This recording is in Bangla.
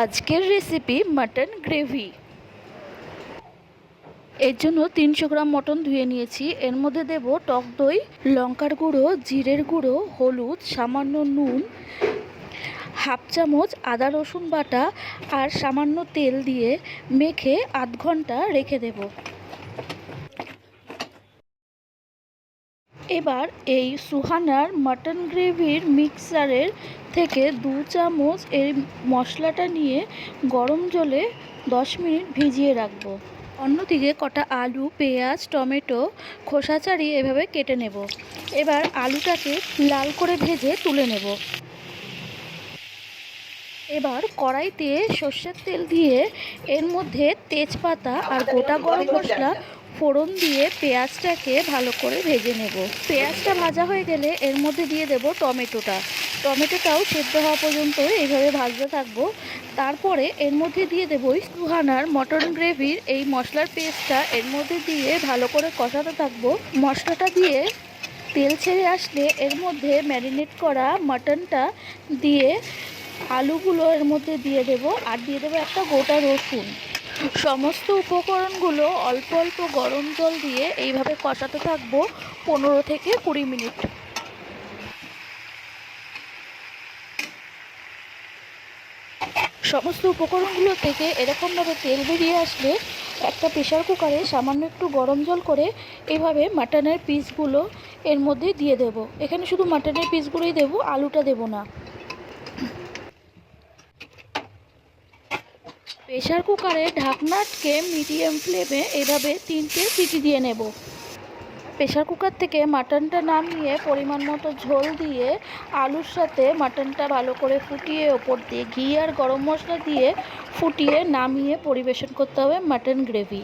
আজকের রেসিপি মাটন গ্রেভি। এর জন্য 300 গ্রাম মটন ধুয়ে নিয়েছি। এর মধ্যে দেব টক দই, লঙ্কার গুঁড়ো, জিরের গুঁড়ো, হলুদ, সামান্য নুন, হাফ চামচ আদা রসুন বাটা আর সামান্য তেল দিয়ে মেখে আধ ঘন্টা রেখে দেব। এবার এই সুহানার মাটন গ্রেভির মিক্সারের থেকে 2 চামচ এই মশলাটা নিয়ে গরম জলে 10 মিনিট ভিজিয়ে রাখবো। অন্যদিকে কটা আলু, পেঁয়াজ, টমেটো খোসা ছাড়িয়ে এভাবে কেটে নেব। এবার আলুটাকে লাল করে ভেজে তুলে নেব। এবার কড়াইতে সর্ষের তেল দিয়ে এর মধ্যে তেজপাতা আর গোটা গরম মশলা ফোড়ন দিয়ে পেঁয়াজটাকে ভালো করে ভেজে নেব। পেঁয়াজটা ভাজা হয়ে গেলে এর মধ্যে দিয়ে দেব টমেটোটাও সেদ্ধ হওয়া পর্যন্ত এইভাবে ভাজতে থাকবো। তারপরে এর মধ্যে দিয়ে দেবো সুহানার মটন গ্রেভির এই মশলার পেস্টটা এর মধ্যে দিয়ে ভালো করে কষাতে থাকবো। মশলাটা দিয়ে তেল ছেড়ে আসলে এর মধ্যে ম্যারিনেট করা মাটনটা দিয়ে আলুগুলো এর মধ্যে দিয়ে দেব আর দিয়ে দেবো একটা গোটা রসুন। সমস্ত উপকরণগুলো অল্প অল্প গরম জল দিয়ে এইভাবে কষাতে থাকবো 15 থেকে 20 মিনিট। সমস্ত উপকরণগুলো থেকে এরকমভাবে তেল বেরিয়ে আসলে একটা প্রেশার কুকারে সামান্য একটু গরম জল করে এইভাবে মাটনের পিসগুলো এর মধ্যে দিয়ে দেব। এখানে শুধু মাটনের পিসগুলোই দেব, আলুটা দেব না। প্রেশার কুকারে ঢাকনা আটকে মিডিয়াম ফ্লেমে এভাবে 3টে সিটি দিয়ে নেব। প্রেশার কুকার থেকে মাটনটা নামিয়ে পরিমাণ মতো ঝোল দিয়ে আলুর সাথে মাটনটা ভালো করে ফুটিয়ে ওপর দিয়ে ঘি আর গরম মশলা দিয়ে ফুটিয়ে নামিয়ে পরিবেশন করতে হবে মাটন গ্রেভি।